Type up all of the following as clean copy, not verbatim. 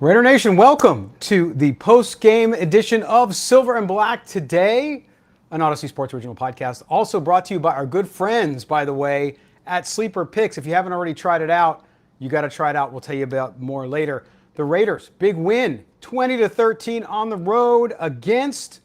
Raider Nation, welcome to the post-game edition of Silver and Black Today, an Odyssey Sports Original podcast. Also brought to you by our good friends, by the way, at Sleeper Picks. If you haven't already tried it out, you got to try it out. We'll tell you about more later. The Raiders, big win, 20-13 on the road against,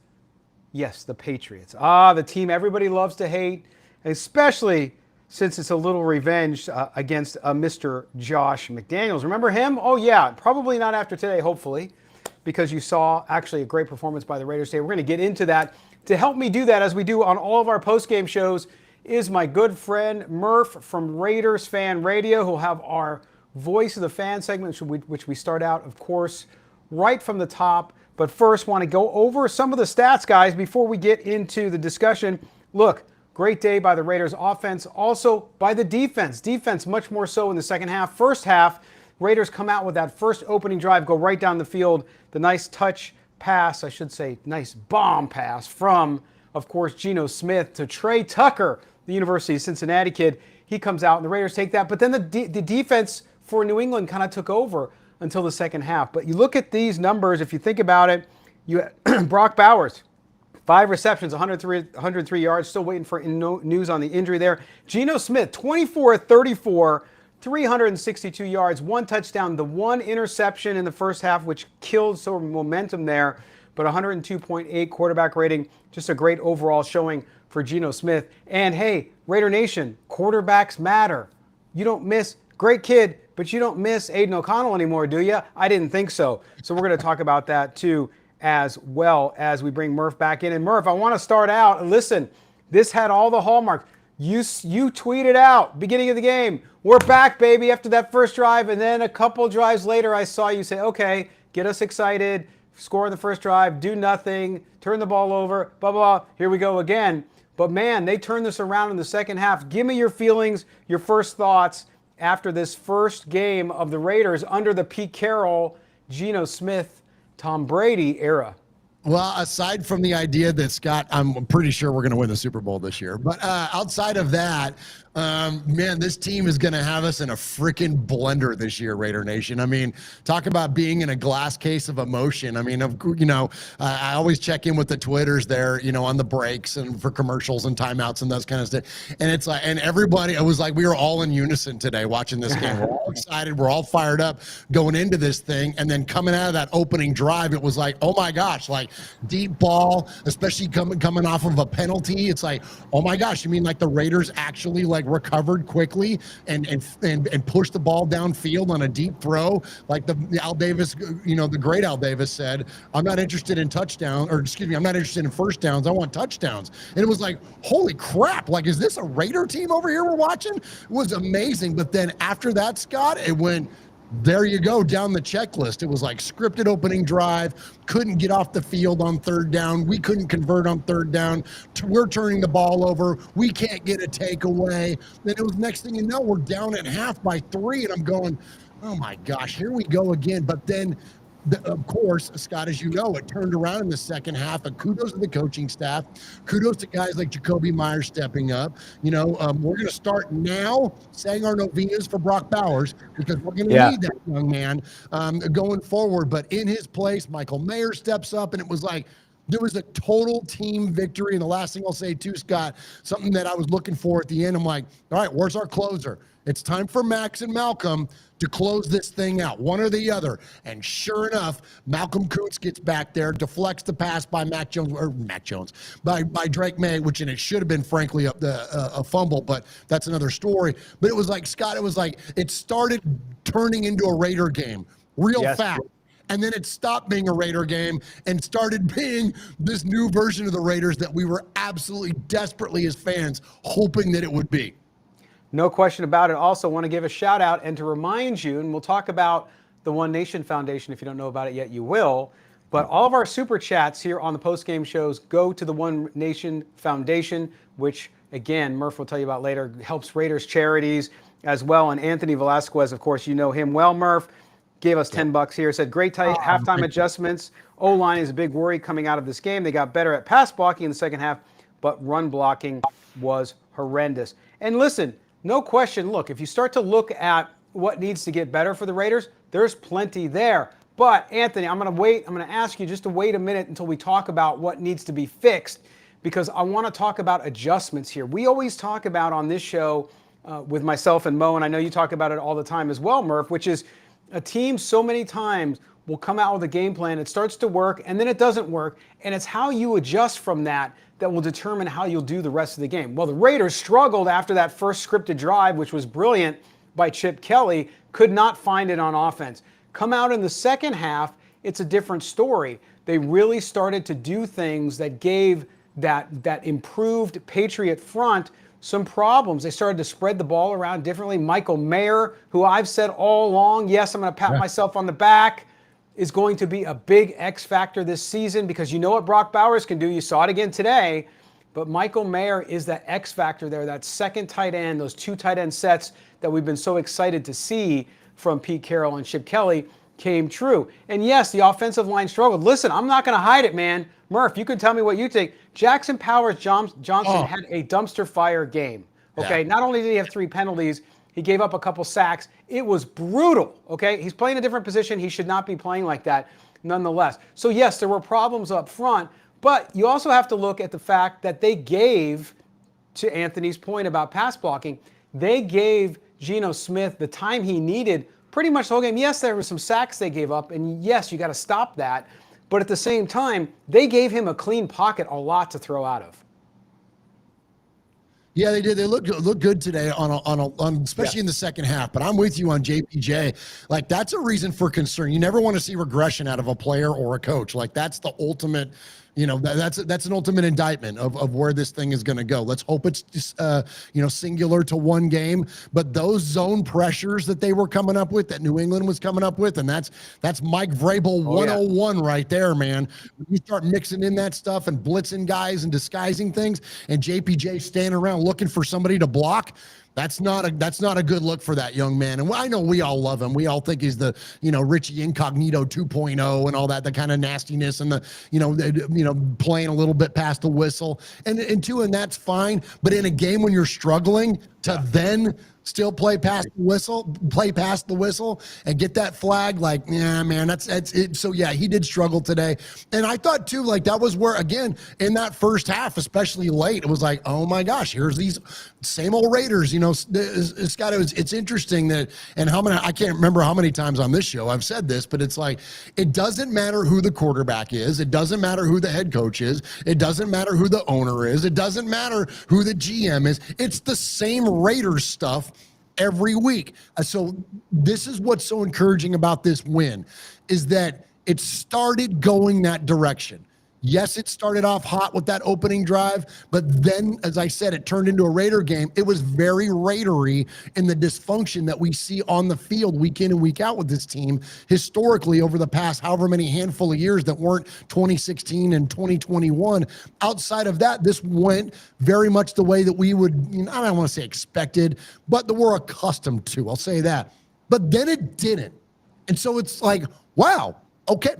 yes, the Patriots. The team everybody loves to hate, especially since it's a little revenge against Mr. Josh McDaniels. Remember him? Oh, yeah. Probably not after today, hopefully, because you saw actually a great performance by the Raiders today. We're going to get into that. To help me do that, as we do on all of our post-game shows, is my good friend Murf from Raiders Fan Radio, who'll have our Voice of the Fan segment, which we start out, of course, right from the top. But first, want to go over some of the stats, guys, before we get into the discussion. Look, great day by the Raiders offense, also by the defense. Defense much more so in the second half. First half, Raiders come out with that first opening drive, go right down the field. The nice touch pass, I should say, nice bomb pass from, of course, Geno Smith to Trey Tucker, the University of Cincinnati kid. He comes out and the Raiders take that. But then the defense for New England kind of took over until the second half. But you look at these numbers, if you think about it, you Brock Bowers, 5 receptions, 103 yards. Still waiting for news on the injury there. Geno Smith, 24-34, 362 yards, 1 touchdown, the 1 interception in the first half, which killed some momentum there, but 102.8 quarterback rating. Just a great overall showing for Geno Smith. And hey, Raider Nation, quarterbacks matter. You don't miss, great kid, but you don't miss Aiden O'Connell anymore, do you? I didn't think so. So we're going to talk about that too, as well as we bring Murf back in. And Murf, I want to start out. Listen, this had all the hallmarks. You tweeted out beginning of the game, we're back, baby, after that first drive. And then a couple drives later, I saw you say, okay, get us excited, score in the first drive, do nothing, turn the ball over, blah, blah, here we go again. But man, they turned this around in the second half. Give me your feelings, your first thoughts after this first game of the Raiders under the Pete Carroll, Geno Smith, Tom Brady era. Well, aside from the idea that, Scott, I'm pretty sure we're going to win the Super Bowl this year. But outside of that, man, this team is going to have us in a freaking blender this year, Raider Nation. I mean, talk about being in a glass case of emotion. I mean, I always check in with the Twitters there, on the breaks and for commercials and timeouts and those kind of stuff. And it's like, and everybody, it was like we were all in unison today watching this game. We're all excited. We're all fired up going into this thing. And then coming out of that opening drive, it was like, oh my gosh, like deep ball, especially coming off of a penalty. It's like, oh my gosh, you mean like the Raiders actually like recovered quickly and pushed the ball downfield on a deep throw, like the Al Davis, the great Al Davis said, I'm not interested in I'm not interested in first downs, I want touchdowns. And it was like, holy crap, like, is this a Raider team over here we're watching? It was amazing. But then after that, Scott, it went, there you go, down the checklist. It was like scripted opening drive, couldn't get off the field on third down. We couldn't convert on third down. We're turning the ball over. We can't get a takeaway. Then it was next thing you know, we're down at half by 3, and I'm going, oh my gosh, here we go again. But then, of course, Scott, as you know, it turned around in the second half. And kudos to the coaching staff. Kudos to guys like Jacoby Myers stepping up. We're going to start now saying our novenas for Brock Bowers because we're going to need that young man going forward. But in his place, Michael Mayer steps up, and it was like, there was a total team victory. And the last thing I'll say too, Scott, something that I was looking for at the end, I'm like, all right, where's our closer? It's time for Max and Malcolm to close this thing out, one or the other. And sure enough, Malcolm Koonce gets back there, deflects the pass by by Drake May, which, and it should have been, frankly, a fumble, but that's another story. But it was like, Scott, it started turning into a Raider game real fast. And then it stopped being a Raider game and started being this new version of the Raiders that we were absolutely desperately as fans hoping that it would be. No question about it. Also want to give a shout out and to remind you, and we'll talk about the One Nation Foundation. If you don't know about it yet, you will. But all of our super chats here on the post-game shows go to the One Nation Foundation, which, again, Murf will tell you about later, helps Raiders charities as well. And Anthony Velasquez, of course, you know him well, Murf, gave us $10 here. Said, great halftime adjustments. O-line is a big worry coming out of this game. They got better at pass blocking in the second half, but run blocking was horrendous. And listen, no question, look, if you start to look at what needs to get better for the Raiders, there's plenty there. But Anthony, I'm going to ask you just to wait a minute until we talk about what needs to be fixed, because I want to talk about adjustments here. We always talk about on this show with myself and Mo, and I know you talk about it all the time as well, Murph, which is a team so many times will come out with a game plan, it starts to work, and then it doesn't work, and it's how you adjust from that will determine how you'll do the rest of the game. Well, the Raiders struggled after that first scripted drive, which was brilliant by Chip Kelly, could not find it on offense. Come out in the second half, it's a different story. They really started to do things that gave that improved Patriot front some problems. They started to spread the ball around differently. Michael Mayer, who I've said all along, yes, I'm going to pat myself on the back, is going to be a big X factor this season, because you know what Brock Bowers can do. You saw it again today. But Michael Mayer is that X factor there, that second tight end, those two tight end sets that we've been so excited to see from Pete Carroll and Chip Kelly came true. And yes, the offensive line struggled. Listen, I'm not going to hide it, man. Murph, you can tell me what you think. Jackson Powers Johnson had a dumpster fire game. Okay, not only did he have 3 penalties, he gave up a couple sacks. It was brutal. Okay, he's playing a different position. He should not be playing like that nonetheless. So yes, there were problems up front, but you also have to look at the fact that they gave, to Anthony's point about pass blocking, they gave Geno Smith the time he needed pretty much the whole game. Yes, there were some sacks they gave up, and yes, you got to stop that. But at the same time, they gave him a clean pocket a lot to throw out of. Yeah, they did. They look good today on especially in the second half. But I'm with you on JPJ. Like, that's a reason for concern. You never want to see regression out of a player or a coach. Like, that's the ultimate. That's an ultimate indictment of where this thing is going to go. Let's hope it's just, singular to one game. But those zone pressures that they were coming up with, that New England was coming up with, and that's Mike Vrabel 101 right there, man. When you start mixing in that stuff and blitzing guys and disguising things, and JPJ standing around looking for somebody to block, that's not a good look for that young man. And I know we all love him. We all think he's the, Richie Incognito 2.0 and all that, the kind of nastiness and the, playing a little bit past the whistle. And that's fine. But in a game when you're struggling to then still play past the whistle and get that flag, like, yeah, man, that's it. So yeah, he did struggle today. And I thought too, like, that was where, again, in that first half, especially late, it was like, oh my gosh, here's these same old Raiders. Scott, it's interesting that, and I can't remember how many times on this show I've said this, but it's like, it doesn't matter who the quarterback is. It doesn't matter who the head coach is. It doesn't matter who the owner is. It doesn't matter who the GM is. It's the same Raiders stuff every week. So this is what's so encouraging about this win, is that it started going that direction. Yes, it started off hot with that opening drive, but then, as I said, it turned into a Raider game. It was very Raidery in the dysfunction that we see on the field week in and week out with this team historically over the past however many handful of years that weren't 2016 and 2021. Outside of that, this went very much the way that we would, I don't want to say expected, but that we're accustomed to. I'll say that. But then it didn't. And so it's like, wow. Okay,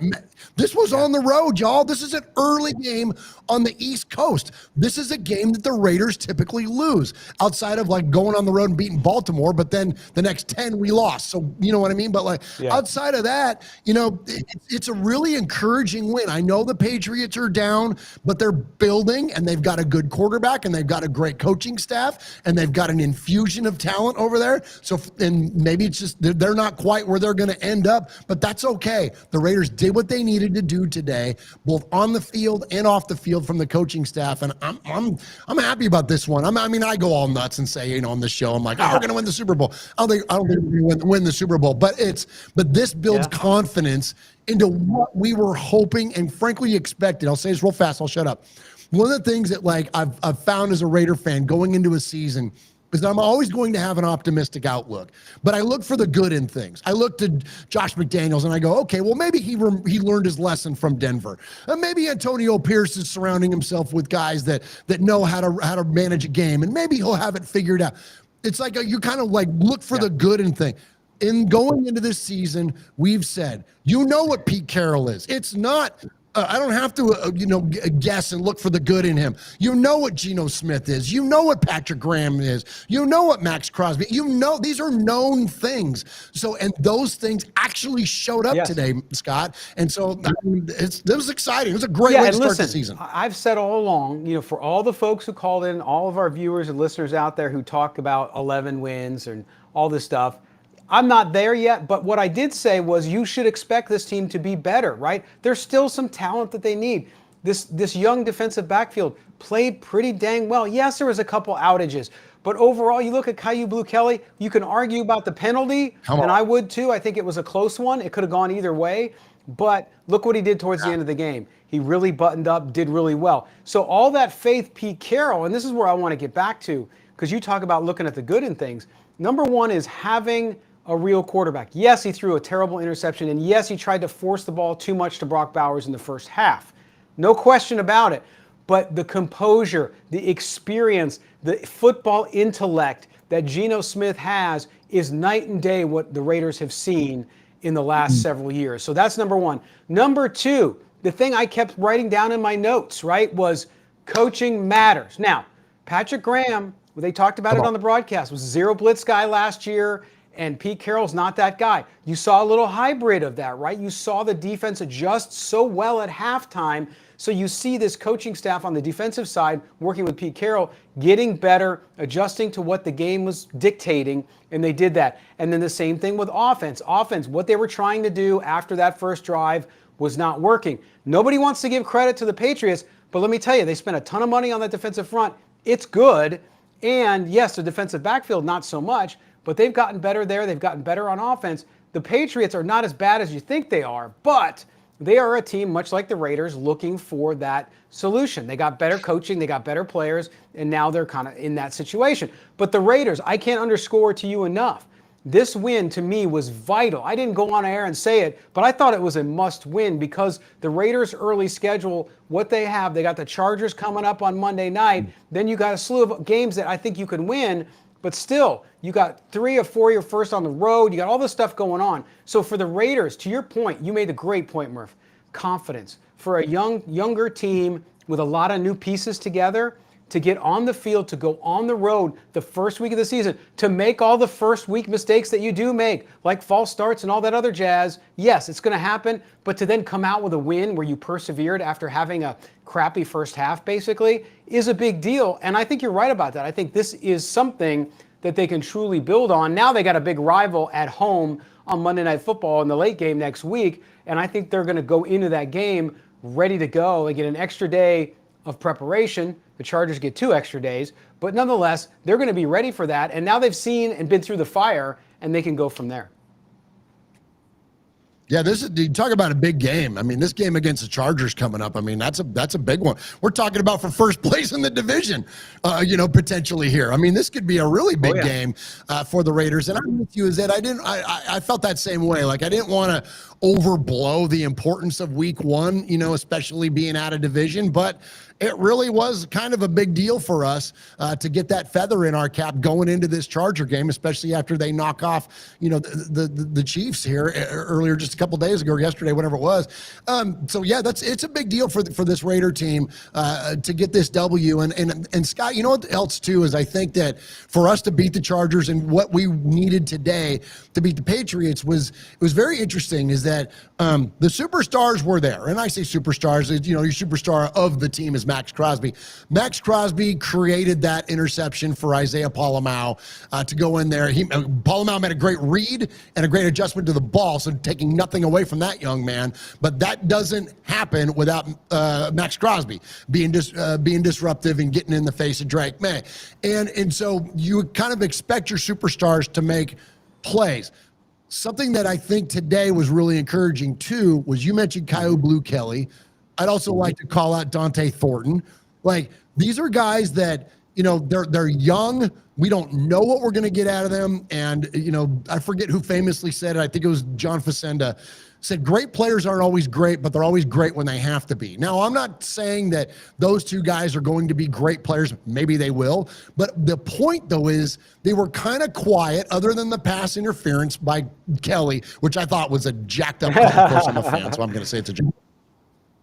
this was on the road, y'all. This is an early game on the East Coast. This is a game that the Raiders typically lose, outside of like going on the road and beating Baltimore, but then the next 10 we lost. So you know what I mean? But outside of that, it's a really encouraging win. I know the Patriots are down, but they're building, and they've got a good quarterback, and they've got a great coaching staff, and they've got an infusion of talent over there. So, and maybe it's just they're not quite where they're going to end up, but that's okay. The Raiders did what they needed to do today, both on the field and off the field from the coaching staff, and I'm happy about this one. I go all nuts and say, on the show, I'm like, we're going to win the Super Bowl. I don't think we're going to win the Super Bowl, but this builds confidence into what we were hoping and frankly expected. I'll say this real fast. I'll shut up. One of the things that I've found as a Raider fan going into a season is that I'm always going to have an optimistic outlook, but I look for the good in things. I look to Josh McDaniels and I go, okay, well, maybe he learned his lesson from Denver. And maybe Antonio Pierce is surrounding himself with guys that know how to manage a game, and maybe he'll have it figured out. It's like you kind of like look for the good in things. In going into this season, we've said, what Pete Carroll is. It's not I don't have to, guess and look for the good in him. You know what Geno Smith is. You know what Patrick Graham is. You know what Max Crosby. You know these are known things. So, and those things actually showed up today, Scott. And so it was exciting. It was a great way to start the season. I've said all along, for all the folks who called in, all of our viewers and listeners out there who talk about 11 wins and all this stuff, I'm not there yet, but what I did say was you should expect this team to be better, right? There's still some talent that they need. This young defensive backfield played pretty dang well. Yes, there was a couple outages, but overall, you look at Caillou Blue-Kelly, you can argue about the penalty, and I would too. I think it was a close one. It could have gone either way, but look what he did towards the end of the game. He really buttoned up, did really well. So all that faith, Pete Carroll, and this is where I want to get back to, because you talk about looking at the good in things. Number one is having a real quarterback. Yes, he threw a terrible interception, and yes, he tried to force the ball too much to Brock Bowers in the first half. No question about it. But the composure, the experience, the football intellect that Geno Smith has is night and day what the Raiders have seen in the last several years. So that's number one. Number two, the thing I kept writing down in my notes, right, was coaching matters. Now, Patrick Graham, they talked about it on the broadcast, was a zero blitz guy last year. And Pete Carroll's not that guy. You saw a little hybrid of that, right? You saw the defense adjust so well at halftime. So you see this coaching staff on the defensive side working with Pete Carroll, getting better, adjusting to what the game was dictating, and they did that. And then the same thing with offense. Offense, what they were trying to do after that first drive was not working. Nobody wants to give credit to the Patriots, but let me tell you, they spent a ton of money on that defensive front. It's good. And yes, the defensive backfield, not so much. But they've gotten better there. They've gotten better on offense. The Patriots are not as bad as you think they are, but they are a team, much like the Raiders, looking for that solution. They got better coaching, they got better players, and now they're kind of in that situation. But the Raiders, I can't underscore to you enough. This win, to me, was vital. I didn't go on air and say it, but I thought it was a must-win because the Raiders' early schedule, what they have, they got the Chargers coming up on Monday night. Then you got a slew of games that I think you can win. But still, you got 3 or 4 year first on the road. You got all this stuff going on. So for the Raiders, to your point, you made a great point, Murph. Confidence. For a younger team with a lot of new pieces together, to get on the field, to go on the road the first week of the season, to make all the first week mistakes that you do make, like false starts and all that other jazz. Yes, it's going to happen, but to then come out with a win where you persevered after having a crappy first half, basically, is a big deal. And I think you're right about that. I think this is something that they can truly build on. Now they got a big rival at home on Monday Night Football in the late game next week, and I think they're going to go into that game ready to go. They get an extra day of preparation. The Chargers get 2 extra days, but nonetheless, they're going to be ready for that. And now they've seen and been through the fire, and they can go from there. Yeah, you talk about a big game. I mean, this game against the Chargers coming up, I mean, that's a big one. We're talking about for first place in the division, potentially here. I mean, this could be a really big game for the Raiders. And I'm with you, is that I felt that same way. Like, I didn't want to overblow the importance of week one, especially being out of division, but it really was kind of a big deal for us to get that feather in our cap going into this Charger game, especially after they knock off, the Chiefs here earlier, just a couple days ago or yesterday, whatever it was. So yeah, it's a big deal for this Raider team to get this W. And Scott, you know what else too is I think that for us to beat the Chargers and what we needed today to beat the Patriots it was very interesting is that the superstars were there. And I say superstars, your superstar of the team is Max Crosby. Max Crosby created that interception for Isaiah Palamau to go in there. Palamau made a great read and a great adjustment to the ball, so taking nothing away from that young man. But that doesn't happen without Max Crosby being disruptive and getting in the face of Drake May. And so you kind of expect your superstars to make plays. Something that I think today was really encouraging too was you mentioned Caillou Blue-Kelly. I'd also like to call out Dante Thornton. Like, these are guys that, they're young. We don't know what we're going to get out of them. And, I forget who famously said it. I think it was John Facenda said, great players aren't always great, but they're always great when they have to be. Now, I'm not saying that those two guys are going to be great players. Maybe they will. But the point, though, is they were kind of quiet other than the pass interference by Kelly, which I thought was a jacked up call. Of course, I'm a fan, so I'm going to say it's a jacked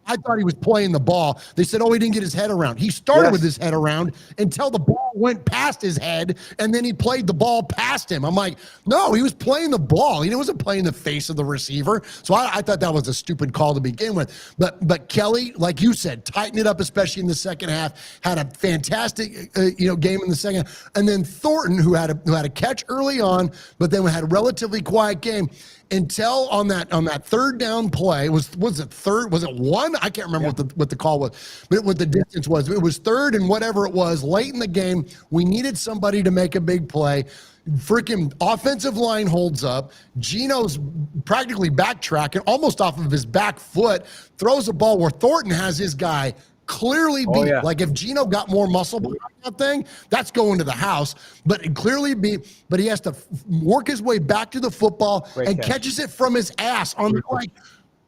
I thought he was playing the ball. They said, oh, he didn't get his head around. He started with his head around until the ball went past his head, and then he played the ball past him. I'm like, no, he was playing the ball. He wasn't playing the face of the receiver. So I thought that was a stupid call to begin with. But Kelly, like you said, tightened it up, especially in the second half. Had a fantastic game in the second. And then Thornton, who had a catch early on, but then had a relatively quiet game. Until on that third down play, was it third? Was it one? I can't remember what the call was, but what the distance was. It was third and whatever it was. Late in the game, we needed somebody to make a big play. Freaking offensive line holds up. Geno's practically backtracking, almost off of his back foot, throws a ball where Thornton has his guy clearly beat. Like if Geno got more muscle behind that thing, that's going to the house. But it clearly beat. But he has to work his way back to the football and catches it from his ass on the like.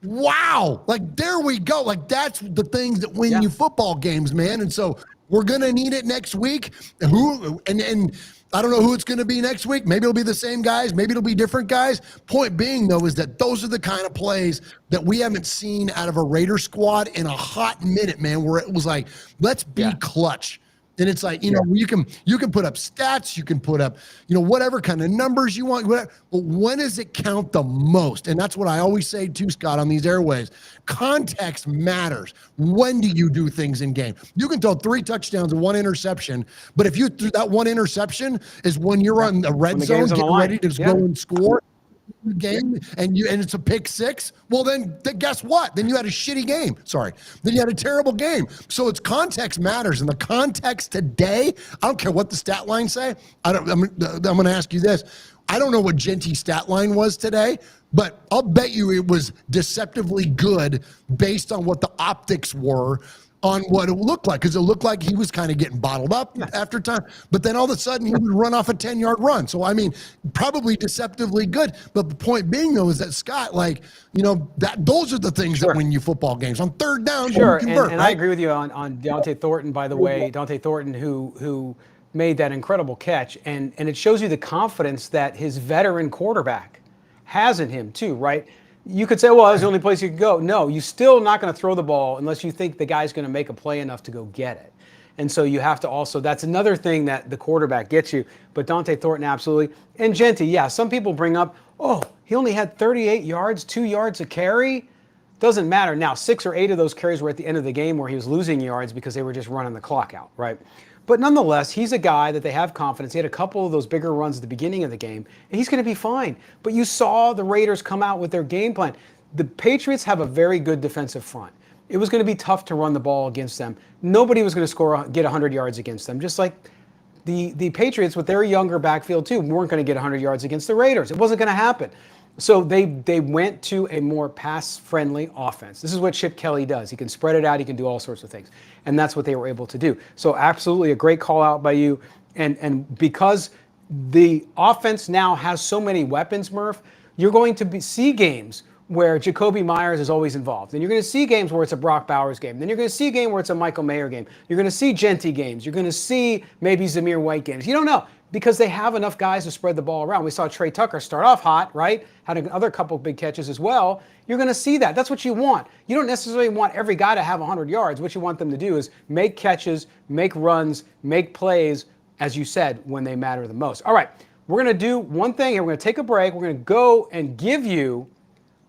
Wow! Like there we go. Like that's the things that win you football games, man. And so we're gonna need it next week. And I don't know who it's going to be next week. Maybe it'll be the same guys. Maybe it'll be different guys. Point being, though, is that those are the kind of plays that we haven't seen out of a Raider squad in a hot minute, man, where it was like, let's be clutch. And it's like, you know, you can put up stats, you can put up, whatever kind of numbers you want, whatever, but when does it count the most? And that's what I always say too, Scott, on these airways. Context matters. When do you do things in game? You can throw 3 touchdowns and 1 interception, but if you threw that 1 interception is when you're on the red zone getting ready to go and score game and it's a pick 6, well then guess what? Then you had a shitty game. Then you had a terrible game. So it's context matters, and the context today, I don't care what the stat line say. I'm going to ask you this. I don't know what Genty's stat line was today, but I'll bet you it was deceptively good based on what the optics were on what it looked like, because it looked like he was kind of getting bottled up after time, but then all of a sudden he would run off a 10-yard run. So, I mean, probably deceptively good, but the point being, though, is that, Scott, like, that those are the things that win you football games. On third down, you convert, and I agree with you on Deontay Thornton, by the way. Deontay Thornton, who made that incredible catch, and it shows you the confidence that his veteran quarterback has in him, too, right? You could say, well, that's the only place you can go. No, you're still not going to throw the ball unless you think the guy's going to make a play enough to go get it. And so you have to also, that's another thing that the quarterback gets you. But Deontay Thornton, absolutely. And Genty, some people bring up, oh, he only had 38 yards, 2 yards a carry. Doesn't matter. Now, 6 or 8 of those carries were at the end of the game where he was losing yards because they were just running the clock out, right? But nonetheless, he's a guy that they have confidence. He had a couple of those bigger runs at the beginning of the game, and he's going to be fine. But you saw the Raiders come out with their game plan. The Patriots have a very good defensive front. It was going to be tough to run the ball against them. Nobody was going to get 100 yards against them, just like the Patriots with their younger backfield too weren't going to get 100 yards against the Raiders. It wasn't going to happen. So they went to a more pass-friendly offense. This is what Chip Kelly does. He can spread it out. He can do all sorts of things. And that's what they were able to do. So absolutely a great call out by you. And because the offense now has so many weapons, Murph, you're going to see games where Jacoby Myers is always involved. And you're going to see games where it's a Brock Bowers game. Then you're going to see a game where it's a Michael Mayer game. You're going to see Genty games. You're going to see maybe Zamir White games. You don't know, because they have enough guys to spread the ball around. We saw Trey Tucker start off hot, right? Had another couple big catches as well. You're going to see that. That's what you want. You don't necessarily want every guy to have 100 yards. What you want them to do is make catches, make runs, make plays, as you said, when they matter the most. All right, we're going to do one thing here. We're going to take a break. We're going to go and give you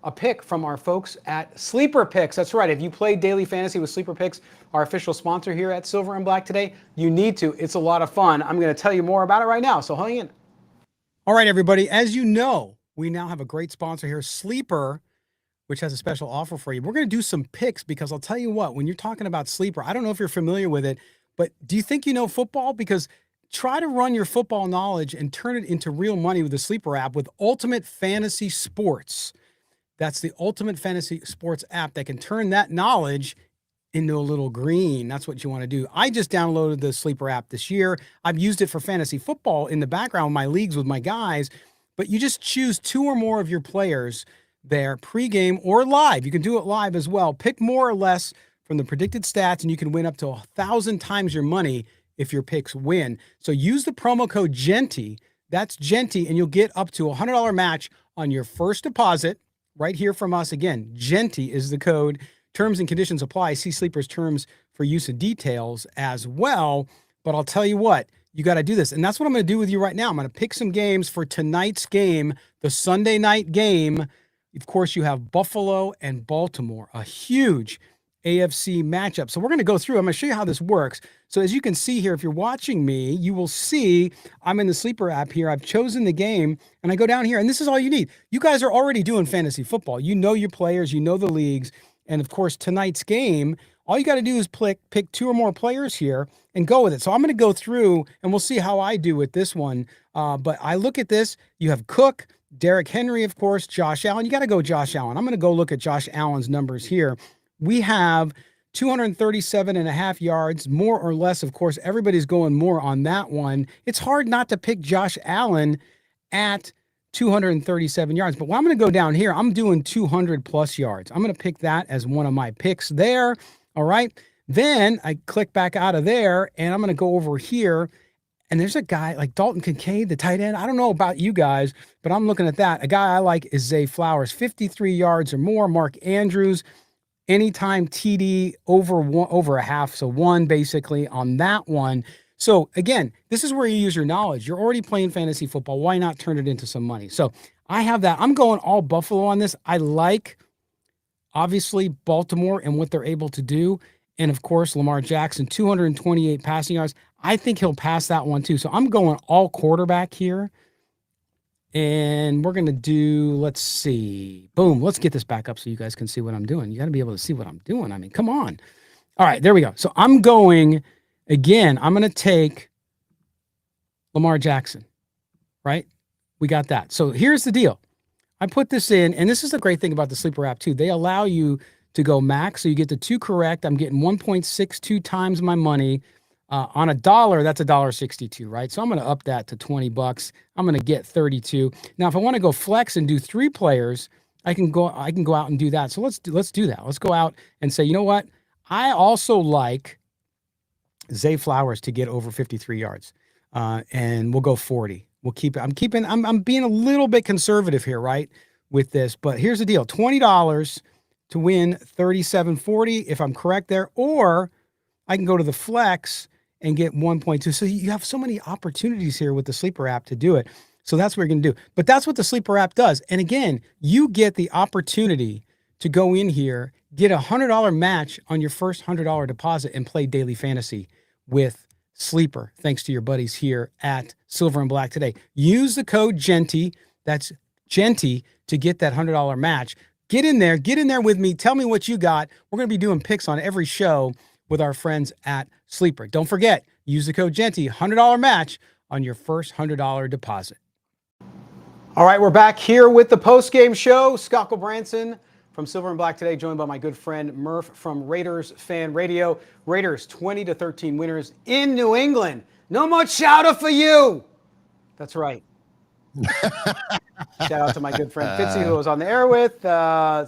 a pick from our folks at Sleeper Picks. That's right. If you play daily fantasy with Sleeper Picks, our official sponsor here at Silver and Black today, you need to. It's a lot of fun. I'm going to tell you more about it right now, so hang in. All right, everybody. As you know, we now have a great sponsor here, Sleeper, which has a special offer for you. We're going to do some picks because I'll tell you what, when you're talking about Sleeper, I don't know if you're familiar with it, but do you think you know football? Because try to run your football knowledge and turn it into real money with the Sleeper app with Ultimate Fantasy Sports. That's the Ultimate Fantasy Sports app that can turn that knowledge into a little green. That's what you want to do. I just downloaded the Sleeper app this year. I've used it for fantasy football in the background, my leagues with my guys, but you just choose 2 or more of your players there, pregame or live. You can do it live as well. Pick more or less from the predicted stats, and you can win up to 1,000 times your money if your picks win. So use the promo code GENTY. That's GENTY, and you'll get up to a $100 match on your first deposit. Right here from us again, GENTY is the code. Terms and conditions apply. See Sleeper's terms for use and details as well. But I'll tell you what, you got to do this. And that's what I'm going to do with you right now. I'm going to pick some games for tonight's game, the Sunday night game. Of course, you have Buffalo and Baltimore, a huge AFC matchup. So we're going to go through. I'm going to show you how this works. So as you can see here, if you're watching me, you will see I'm in the Sleeper app here. I've chosen the game, and I go down here, and this is all you need. You guys are already doing fantasy football. You know your players, you know the leagues, and of course, tonight's game, all you got to do is pick 2 or more players here and go with it. So I'm going to go through, and we'll see how I do with this one. But I look at this. You have Cook, Derrick Henry, of course, Josh Allen. You got to go Josh Allen. I'm going to go look at Josh Allen's numbers here. We have 237.5 yards, more or less. Of course, everybody's going more on that one. It's hard not to pick Josh Allen at 237 yards. But when I'm going to go down here, I'm doing 200 plus yards. I'm going to pick that as one of my picks there. All right. Then I click back out of there, and I'm going to go over here. And there's a guy like Dalton Kincaid, the tight end. I don't know about you guys, but I'm looking at that. A guy I like is Zay Flowers, 53 yards or more. Mark Andrews, anytime TD over a half, so 1 basically on that one. So again, this is where you use your knowledge. You're already playing fantasy football. Why not turn it into some money? So I have that. I'm going all Buffalo on this. I like, obviously, Baltimore and what they're able to do. And of course, Lamar Jackson, 228 passing yards. I think he'll pass that one too. So I'm going all quarterback here. And we're going to do, let's see. Boom. Let's get this back up so you guys can see what I'm doing. You got to be able to see what I'm doing. I mean, come on. All right, there we go. So I'm going, again, I'm going to take Lamar Jackson, right? We got that. So here's the deal. I put this in, and this is the great thing about the Sleeper app too. They allow you to go max, so you get the 2 correct. I'm getting 1.62 times my money. On $1, that's $1.62, right? So I'm going to up that to $20. I'm going to get 32. Now, if I want to go flex and do 3 players, I can go out and do that. So let's do that. Let's go out and say, you know what? I also like Zay Flowers to get over 53 yards, and we'll go 40. We'll keep it. I'm being a little bit conservative here, right, with this. But here's the deal: $20 to win 37.40 if I'm correct there, or I can go to the flex and get 1.2. So you have so many opportunities here with the Sleeper app to do it. So that's what you're going to do. But that's what the Sleeper app does. And again, you get the opportunity to go in here, get a $100 match on your first $100 deposit and play daily fantasy with Sleeper, thanks to your buddies here at Silver and Black today. Use the code GENTY, that's GENTY, to get that $100 match. Get in there with me. Tell me what you got. We're going to be doing picks on every show with our friends at Sleeper. Don't forget, use the code GENTY, $100 match on your first $100 deposit. All right, we're back here with the post-game show. Scott Gulbransen from Silver and Black today, joined by my good friend Murf from Raiders Fan Radio. Raiders 20-13 winners in New England. No much shout-out for you. That's right. Shout out to my good friend Fitzy, who I was on the air with.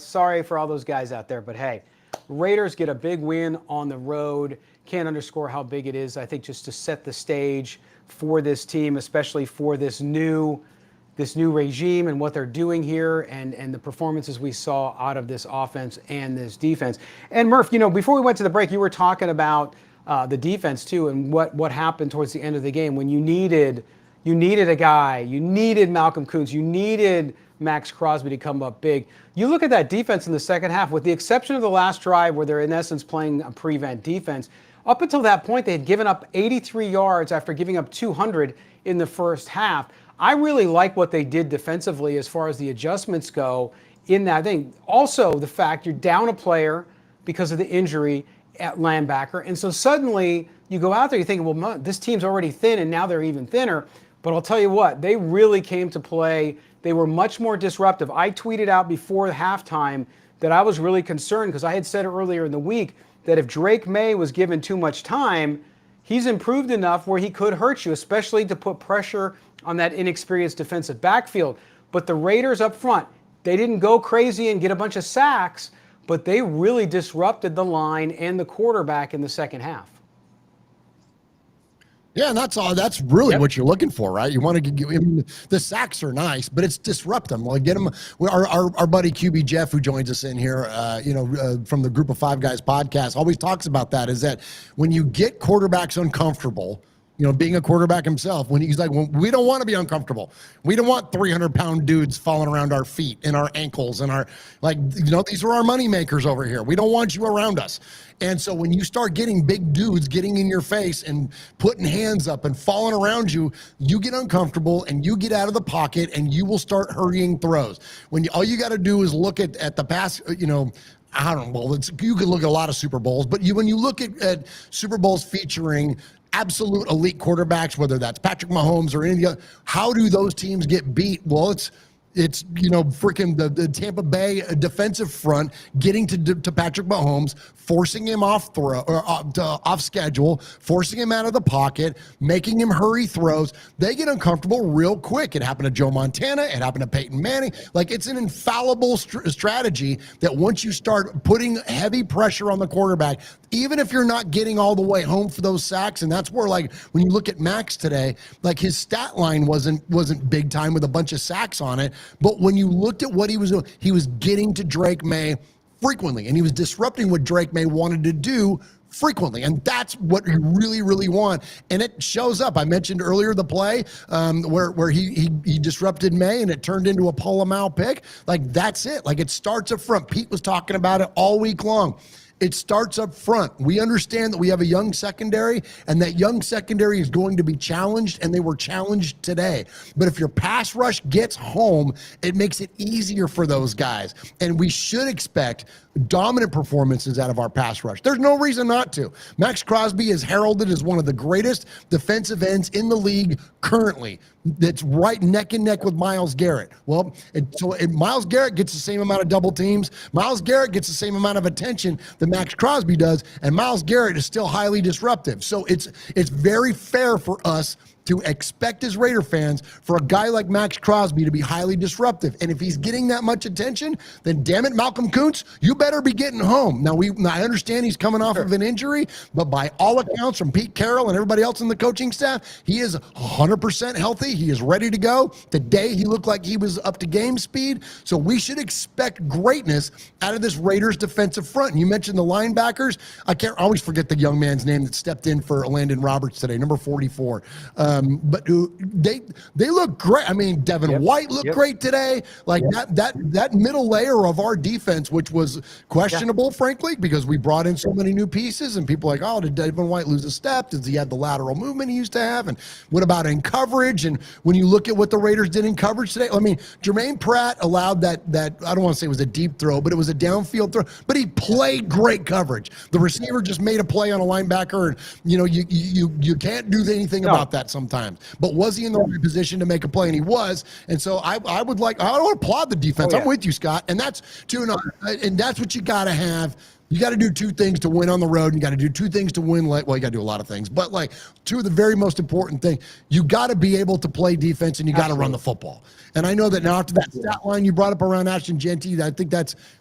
Sorry for all those guys out there, but hey, Raiders get a big win on the road. Can't underscore how big it is. I think just to set the stage for this team, especially for this new regime and what they're doing here, and the performances we saw out of this offense and this defense. And Murph, before we went to the break, you were talking about the defense too, and what happened towards the end of the game when you needed a guy, you needed Malcolm Kuntz, you needed Max Crosby to come up big. You look at that defense in the second half, with the exception of the last drive where they're in essence playing a prevent defense. Up until that point, they had given up 83 yards after giving up 200 in the first half. I really like what they did defensively as far as the adjustments go in that thing. Also, the fact you're down a player because of the injury at linebacker. And so suddenly you go out there, you're thinking, well, this team's already thin and now they're even thinner. But I'll tell you what, they really came to play. They were much more disruptive. I tweeted out before halftime that I was really concerned because I had said earlier in the week that if Drake May was given too much time, he's improved enough where he could hurt you, especially to put pressure on that inexperienced defensive backfield. But the Raiders up front, they didn't go crazy and get a bunch of sacks, but they really disrupted the line and the quarterback in the second half. Yeah, and that's all. That's really what you're looking for, right? You want to get, I mean, the sacks are nice, but it's disrupt them. Like get them. Our buddy QB Jeff, who joins us in here, from the Group of Five Guys podcast, always talks about that. Is that when you get quarterbacks uncomfortable, being a quarterback himself, when he's like, well, we don't want to be uncomfortable. We don't want 300-pound dudes falling around our feet and our ankles and these are our money makers over here. We don't want you around us. And so when you start getting big dudes getting in your face and putting hands up and falling around you, you get uncomfortable and you get out of the pocket and you will start hurrying throws. All you got to do is look at the pass, I don't know. Well, you can look at a lot of Super Bowls, but when you look at Super Bowls featuring absolute elite quarterbacks, whether that's Patrick Mahomes or any of the other, how do those teams get beat? Well, it's freaking the Tampa Bay defensive front getting to Patrick Mahomes, forcing him off schedule, forcing him out of the pocket, making him hurry throws. They get uncomfortable real quick. It happened to Joe Montana. It happened to Peyton Manning. It's an infallible strategy that once you start putting heavy pressure on the quarterback, even if you're not getting all the way home for those sacks, and that's where when you look at Max today, his stat line wasn't big time with a bunch of sacks on it. But when you looked at what he was doing, he was getting to Drake May frequently, and he was disrupting what Drake May wanted to do frequently, and that's what you really, really want. And it shows up. I mentioned earlier the play where he disrupted May, and it turned into a Polamalu pick. That's it. It starts up front. Pete was talking about it all week long. It starts up front. We understand that we have a young secondary, and that young secondary is going to be challenged, and they were challenged today. But if your pass rush gets home, it makes it easier for those guys. And we should expect dominant performances out of our pass rush. There's no reason not to. Max Crosby is heralded as one of the greatest defensive ends in the league currently. That's right neck and neck with Myles Garrett. Well, Myles Garrett gets the same amount of double teams. Myles Garrett gets the same amount of attention that Max Crosby does, and Myles Garrett is still highly disruptive. So it's very fair for us to expect as Raider fans for a guy like Max Crosby to be highly disruptive. And if he's getting that much attention, then damn it, Malcolm Kuntz, you better be getting home. Now, I understand he's coming off of an injury, but by all accounts from Pete Carroll and everybody else in the coaching staff, he is 100% healthy. He is ready to go. Today, he looked like he was up to game speed. So we should expect greatness out of this Raiders defensive front. And you mentioned the linebackers. I always forget the young man's name that stepped in for Landon Roberts today, number 44. But they look great. I mean, Devin White looked great today. That middle layer of our defense, which was questionable, frankly, because we brought in so many new pieces, and people are like, oh, did Devin White lose a step? Does he have the lateral movement he used to have? And what about in coverage? And when you look at what the Raiders did in coverage today, I mean, Jermaine Pratt allowed that I don't want to say it was a deep throw, but it was a downfield throw. But he played great coverage. The receiver just made a play on a linebacker, and you can't do anything about that sometimes. But was he in the right position to make a play? And he was. And so I want to applaud the defense. I'm with you, Scott. And that's what you got to have. You got to do two things to win on the road. And you got to do two things to win. You got to do a lot of things. But two of the very most important things, you got to be able to play defense, and you got to run the football. And I know that now after that stat line you brought up around Ashton Genty, I think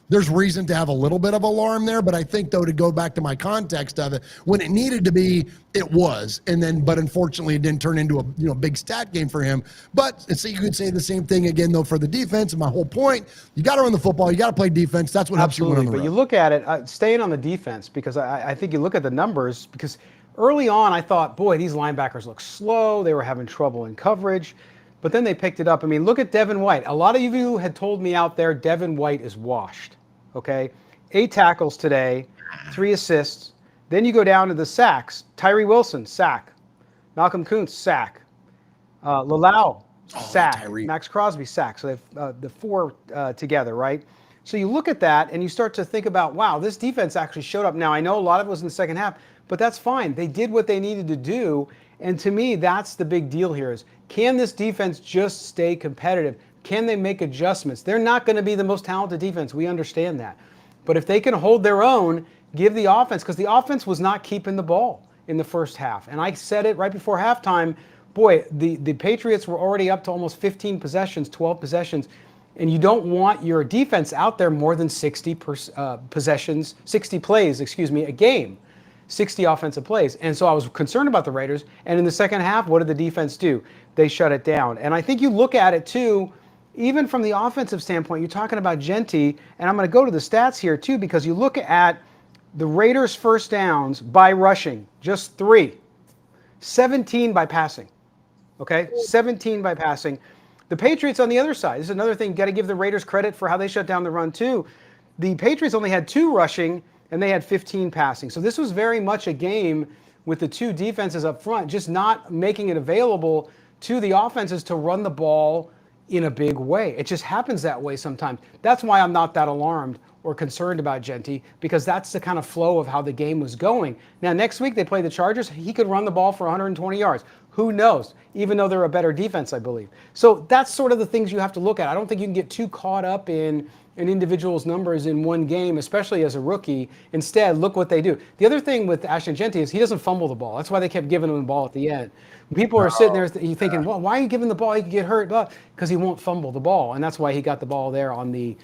there's reason to have a little bit of alarm there. But I think, though, to go back to my context of it, when it needed to be, it was. But unfortunately, it didn't turn into a big stat game for him. But so you could say the same thing again, though, for the defense. And my whole point, you got to run the football. You got to play defense. That's what helps you win on the road. But you look at it, staying on the defense, because I think you look at the numbers, because early on I thought, boy, these linebackers look slow. They were having trouble in coverage. But then they picked it up. I mean, look at Devin White. A lot of you had told me out there Devin White is washed. Okay? 8 tackles today, 3 assists. Then you go down to the sacks. Tyree Wilson, sack. Malcolm Kuntz, sack. Lalau, sack. Max Crosby, sack. So they've the 4 together, right? So you look at that and you start to think about, wow, this defense actually showed up. Now, I know a lot of it was in the second half, but that's fine. They did what they needed to do. And to me, that's the big deal here is, can this defense just stay competitive? Can they make adjustments? They're not going to be the most talented defense. We understand that. But if they can hold their own, give the offense, because the offense was not keeping the ball in the first half. And I said it right before halftime, boy, the Patriots were already up to almost 15 possessions, 12 possessions. And you don't want your defense out there more than 60 plays, a game. 60 offensive plays. And so I was concerned about the Raiders. And in the second half, what did the defense do? They shut it down. And I think you look at it too, even from the offensive standpoint, you're talking about Genty, and I'm going to go to the stats here too, because you look at the Raiders' first downs by rushing, just 3, 17 by passing. Okay, 17 by passing. The Patriots on the other side, this is another thing, got to give the Raiders credit for how they shut down the run too. The Patriots only had 2 rushing, and they had 15 passing. So this was very much a game with the 2 defenses up front, just not making it available to the offenses to run the ball in a big way. It just happens that way sometimes. That's why I'm not that alarmed or concerned about Genty, because that's the kind of flow of how the game was going. Now, next week they play the Chargers. He could run the ball for 120 yards. Who knows? Even though they're a better defense, I believe. So that's sort of the things you have to look at. I don't think you can get too caught up in an individual's numbers in one game, especially as a rookie. Instead, look what they do. The other thing with Ashton Genty is he doesn't fumble the ball. That's why they kept giving him the ball at the end. People are sitting there thinking, well, why are you giving the ball? He could get hurt. Because he won't fumble the ball. And that's why he got the ball there on the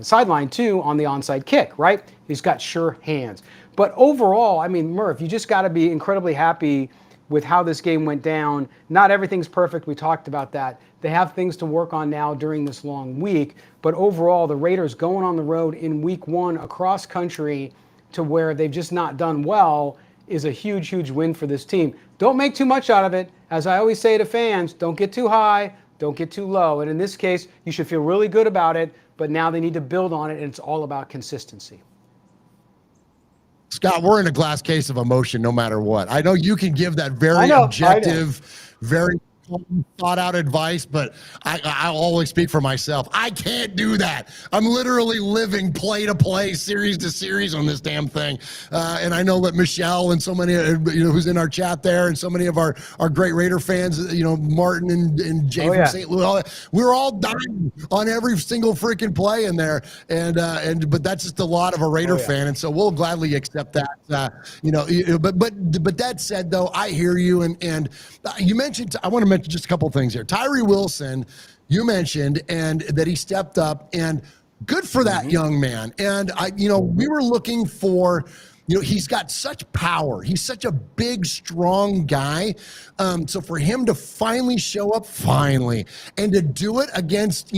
sideline, too, on the onside kick, right? He's got sure hands. But overall, I mean, Murph, you just got to be incredibly happy with how this game went down. Not everything's perfect. We talked about that. They have things to work on now during this long week. But overall, the Raiders going on the road in week 1 across country to where they've just not done well is a huge, huge win for this team. Don't make too much out of it. As I always say to fans, don't get too high, don't get too low. And in this case, you should feel really good about it, but now they need to build on it, and it's all about consistency. Scott, we're in a glass case of emotion no matter what. I know you can give that very objective, very thought out advice, but I always speak for myself. I can't do that. I'm literally living play to play, series to series on this damn thing. And I know that Michelle and so many, who's in our chat there, and so many of our great Raider fans, Martin and Jay from St. Louis, we're all dying on every single freaking play in there. But that's just a lot of a Raider fan. And so we'll gladly accept that, but that said though, I hear you. And you mentioned, I want to mention just a couple of things here. Tyree Wilson, you mentioned, and that he stepped up, and good for that young man. And we were looking for, he's got such power. He's such a big, strong guy. So for him to finally show up, and to do it against,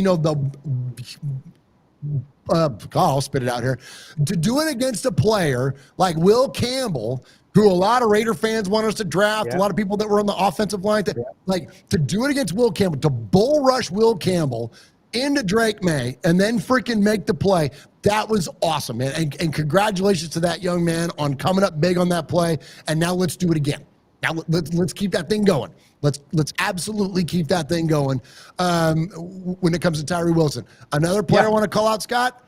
I'll spit it out here, to do it against a player like Will Campbell, who a lot of Raider fans want us to draft, a lot of people that were on the offensive line, to do it against Will Campbell, to bull rush Will Campbell into Drake May and then freaking make the play. That was awesome, man. And congratulations to that young man on coming up big on that play. And now let's do it again. Now let's keep that thing going. Let's absolutely keep that thing going when it comes to Tyree Wilson. Another player I want to call out, Scott,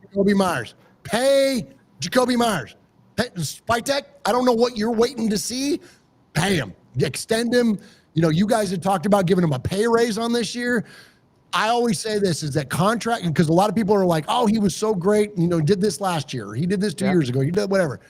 Jacoby Myers. Pay Jacoby Myers. Spytek, I don't know what you're waiting to see. Pay him. Extend him. You guys had talked about giving him a pay raise on this year. I always say this is that contract, because a lot of people are like, oh, he was so great, did this last year. He did this 2 years ago. He did whatever.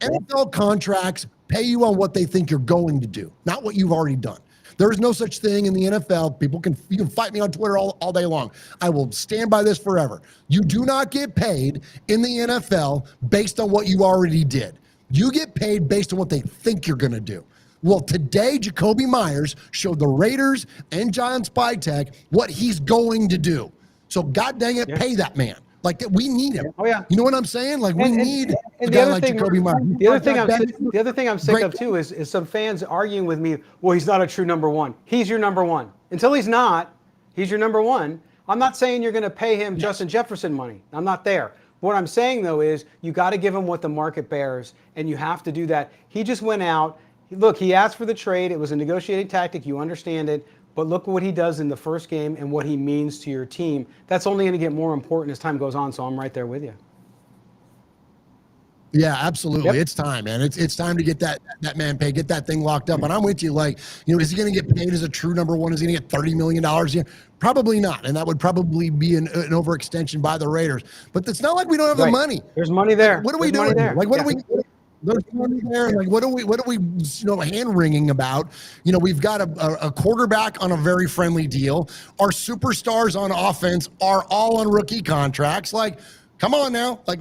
NFL contracts pay you on what they think you're going to do, not what you've already done. There is no such thing in the NFL. You can fight me on Twitter all day long. I will stand by this forever. You do not get paid in the NFL based on what you already did. You get paid based on what they think you're going to do. Well, today, Jacoby Myers showed the Raiders and John Spytek what he's going to do. So, God dang it, pay that man. Like, we need him. Oh, yeah. You know what I'm saying? Like, we need a guy like Jacoby Myers. The other thing I'm sick of, too, is some fans arguing with me, well, he's not a true number one. He's your number one. Until he's not, he's your number one. I'm not saying you're going to pay him Justin Jefferson money. I'm not there. What I'm saying, though, is you got to give him what the market bears, and you have to do that. He just went out. Look, he asked for the trade. It was a negotiating tactic. You understand it. But look what he does in the first game and what he means to your team. That's only going to get more important as time goes on, so I'm right there with you. Yeah, absolutely. Yep. It's time, man. It's time to get that man paid, get that thing locked up. And I'm with you. Like, is he going to get paid as a true number one? Is he going to get $30 million a year? Probably not. And that would probably be an overextension by the Raiders. But it's not like we don't have the money. There's money there. What are we doing there? Like, what are we? There's money there. Like, what are we hand wringing about? We've got a quarterback on a very friendly deal. Our superstars on offense are all on rookie contracts. Like, Come on now. Like,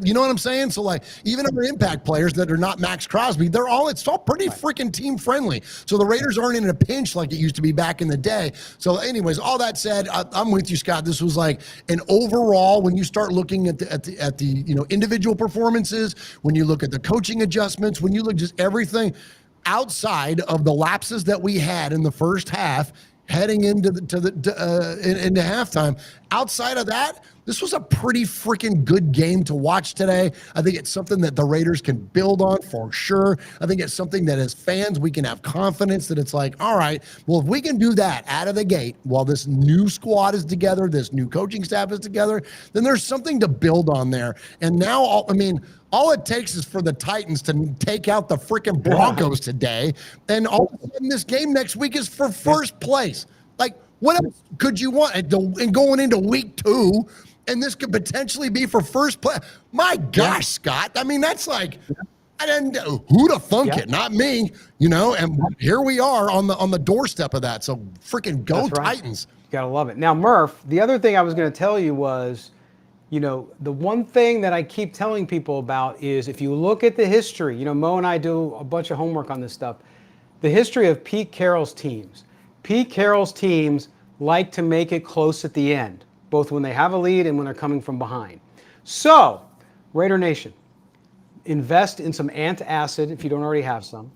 you know what I'm saying? So, like, even our impact players that are not Max Crosby, it's all pretty freaking team friendly. So the Raiders aren't in a pinch like it used to be back in the day. So anyways, all that said, I'm with you, Scott. This was like an overall, when you start looking at the individual performances, when you look at the coaching adjustments, when you look just everything outside of the lapses that we had in the first half, heading into into halftime. Outside of that, this was a pretty freaking good game to watch today. I think it's something that the Raiders can build on for sure. I think it's something that as fans, we can have confidence that it's like, all right, well, if we can do that out of the gate while this new squad is together, this new coaching staff is together, then there's something to build on there. And now, all it takes is for the Titans to take out the freaking Broncos today, and all of a sudden this game next week is for first place. Like, what else could you want? And going into week 2, and this could potentially be for first place. My gosh, Scott. I mean, that's like, I didn't know who to thunk it, not me, and here we are on the doorstep of that. So freaking go Titans. You gotta love it. Now, Murph, the other thing I was going to tell you was, the one thing that I keep telling people about is if you look at the history, Mo and I do a bunch of homework on this stuff, the history of Pete Carroll's teams. Pete Carroll's teams like to make it close at the end, both when they have a lead and when they're coming from behind. So, Raider Nation, invest in some antacid if you don't already have some,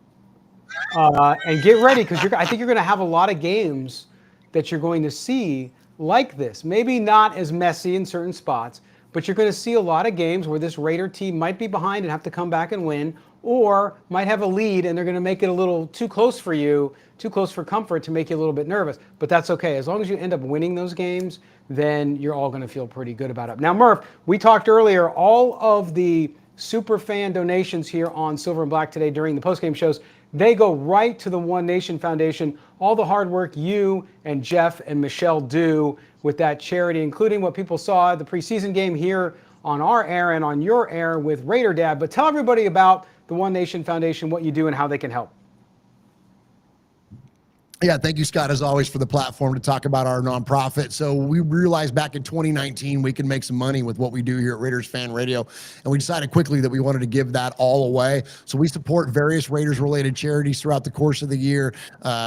and get ready, because I think you're going to have a lot of games that you're going to see like this. Maybe not as messy in certain spots, but you're going to see a lot of games where this Raider team might be behind and have to come back and win, or might have a lead and they're going to make it a little too close for you, too close for comfort to make you a little bit nervous. But that's okay. As long as you end up winning those games, then you're all going to feel pretty good about it. Now, Murph, we talked earlier, all of the super fan donations here on Silver and Black today during the postgame shows, they go right to the One Nation Foundation. All the hard work you and Jeff and Michelle do with that charity, including what people saw at the preseason game here on our air and on your air with Raider Dad. But tell everybody about the One Nation Foundation, what you do and how they can help. Yeah, thank you, Scott, as always, for the platform to talk about our nonprofit. So we realized back in 2019 we can make some money with what we do here at Raiders Fan Radio, and we decided quickly that we wanted to give that all away. So we support various Raiders-related charities throughout the course of the year.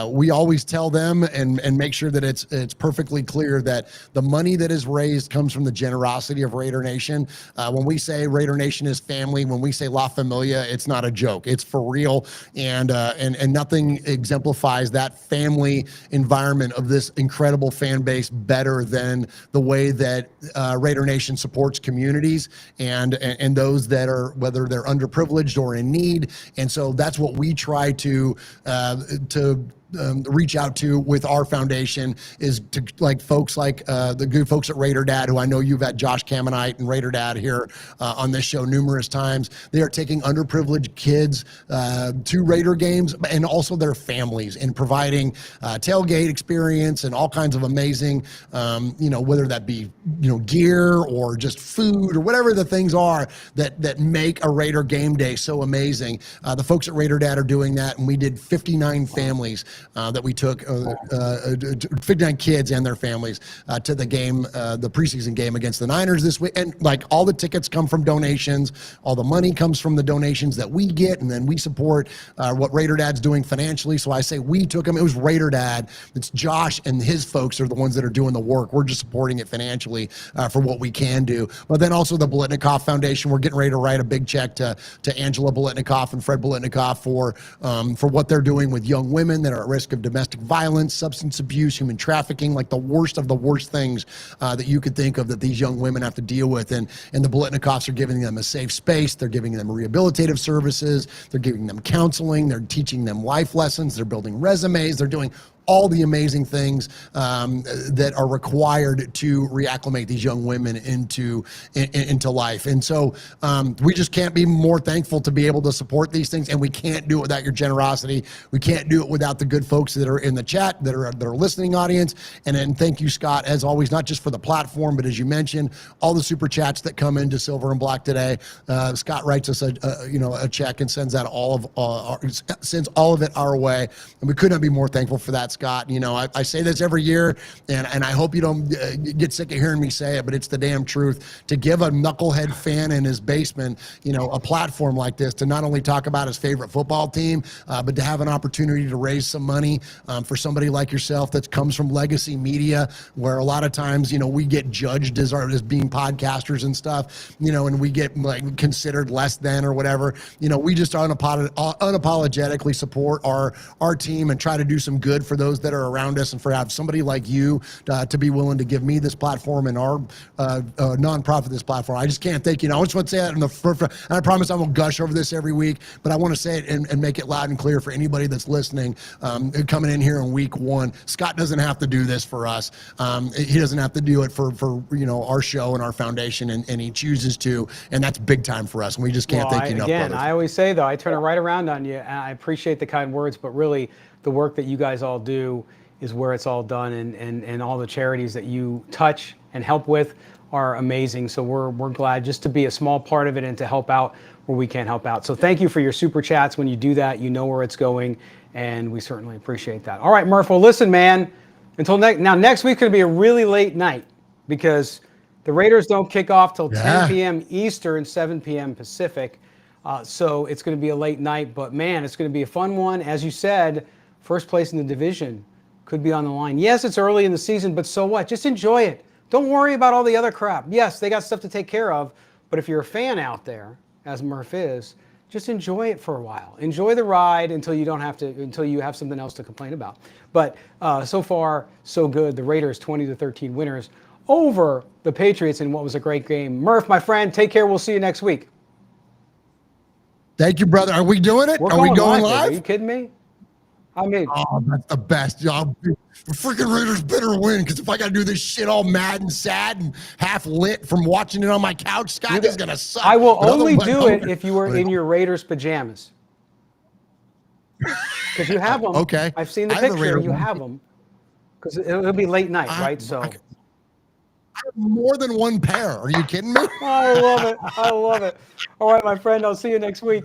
We always tell them and make sure that it's perfectly clear that the money that is raised comes from the generosity of Raider Nation. When we say Raider Nation is family, when we say La Familia, it's not a joke. It's for real, and nothing exemplifies that family environment of this incredible fan base better than the way that Raider Nation supports communities and those that are, whether they're underprivileged or in need. And so that's what we try to reach out to with our foundation, is to folks like the good folks at Raider Dad, who I know you've had Josh Camonite and Raider Dad here on this show numerous times. They are taking underprivileged kids to Raider games and also their families, and providing tailgate experience and all kinds of amazing, whether that be gear or just food or whatever the things are that make a Raider game day so amazing. The folks at Raider Dad are doing that, and we did 59 families that we took, 59 kids and their families to the game, the preseason game against the Niners this week. And all the tickets come from donations. All the money comes from the donations that we get, and then we support what Raider Dad's doing financially. So I say we took them. It was Raider Dad. It's Josh and his folks are the ones that are doing the work. We're just supporting it financially for what we can do. But then also the Bolitnikoff Foundation, we're getting ready to write a big check to Angela Bolitnikoff and Fred Bolitnikoff for what they're doing with young women that are at risk of domestic violence, substance abuse, human trafficking, like the worst of the worst things that you could think of that these young women have to deal with. And the Bolitnikoffs are giving them a safe space. They're giving them rehabilitative services. They're giving them counseling. They're teaching them life lessons. They're building resumes. They're doing all the amazing things that are required to reacclimate these young women into life. And so we just can't be more thankful to be able to support these things, and we can't do it without your generosity. We can't do it without the good folks that are in the chat, that are listening audience. And then thank you, Scott, as always, not just for the platform, but as you mentioned, all the super chats that come into Silver and Black today. Scott writes us a check and sends out sends all of it our way, and we could not be more thankful for that, Scott. Scott. You know, I say this every year, and I hope you don't get sick of hearing me say it, but it's the damn truth. To give a knucklehead fan in his basement, you know, a platform like this to not only talk about his favorite football team, but to have an opportunity to raise some money for somebody like yourself that comes from legacy media, where a lot of times, you know, we get judged as being podcasters and stuff, you know, and we get like considered less than or whatever. You know, we just unapologetically support our team and try to do some good for those that are around us, and for have somebody like you to be willing to give me this platform and our nonprofit this platform. I just can't thank you. I just want to say that in the first, and I promise I won't gush over this every week, but I want to say it and make it loud and clear for anybody that's listening, coming in here in week one. Scott doesn't have to do this for us. He doesn't have to do it for you know, our show and our foundation, and he chooses to, and that's big time for us. And we just can't thank you enough, again, brothers. I always say, though, I turn it right around on you, and I appreciate the kind words, but really the work that you guys all do is where it's all done, and all the charities that you touch and help with are amazing. So we're glad just to be a small part of it and to help out where we can help out. So thank you for your super chats. When you do that, you know where it's going, and we certainly appreciate that. All right, Murph, well, listen, man, until next week's going to be a really late night because the Raiders don't kick off till 10 p.m. Eastern, 7 p.m. Pacific. So it's going to be a late night, but man, it's going to be a fun one. As you said, first place in the division could be on the line. Yes, it's early in the season, but so what? Just enjoy it. Don't worry about all the other crap. Yes, they got stuff to take care of, but if you're a fan out there, as Murph is, just enjoy it for a while. Enjoy the ride until you have something else to complain about. But so far, so good. The Raiders 20-13 winners over the Patriots in what was a great game. Murph, my friend, take care. We'll see you next week. Thank you, brother. Are we doing it? Are we going live? live? Are you kidding me? I mean, oh, that's the best. The freaking Raiders better win, because if I got to do this shit all mad and sad and half lit from watching it on my couch, Scott, this is going to suck. I will only do it if you were in your Raiders pajamas. Because you have them. Okay. I've seen the picture. You have them. Because it'll be late night, right? So. I have more than one pair. Are you kidding me? I love it. I love it. All right, my friend. I'll see you next week.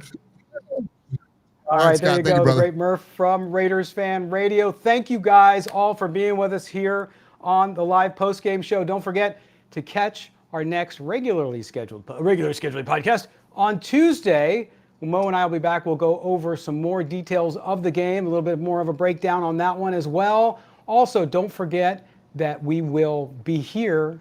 All right, there you go. The great Murph from Raiders Fan Radio. Thank you guys all for being with us here on the live post-game show. Don't forget to catch our next regularly scheduled podcast on Tuesday. Mo and I will be back. We'll go over some more details of the game, a little bit more of a breakdown on that one as well. Also, don't forget that we will be here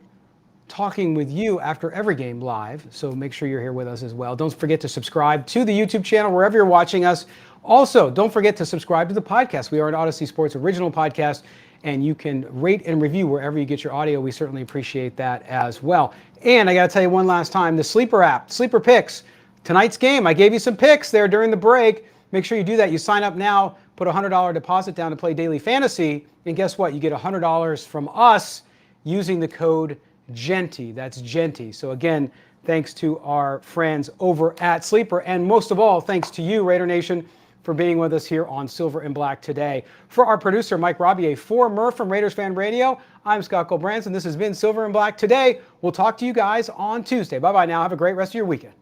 talking with you after every game live, so make sure you're here with us as well. Don't forget to subscribe to the YouTube channel wherever you're watching us. Also, don't forget to subscribe to the podcast. We are an Odyssey Sports original podcast, and you can rate and review wherever you get your audio. We certainly appreciate that as well. And I got to tell you one last time, the Sleeper app, Sleeper Picks, tonight's game. I gave you some picks there during the break. Make sure you do that. You sign up now, put a $100 deposit down to play daily fantasy, and guess what? You get $100 from us using the code GENTY. That's GENTY. So again, thanks to our friends over at Sleeper, and most of all, thanks to you, Raider Nation, for being with us here on Silver and Black today. For our producer, Mike Robier, for Murph from Raiders Fan Radio, I'm Scott Gulbransen. This has been Silver and Black today. We'll talk to you guys on Tuesday. Bye-bye now. Have a great rest of your weekend.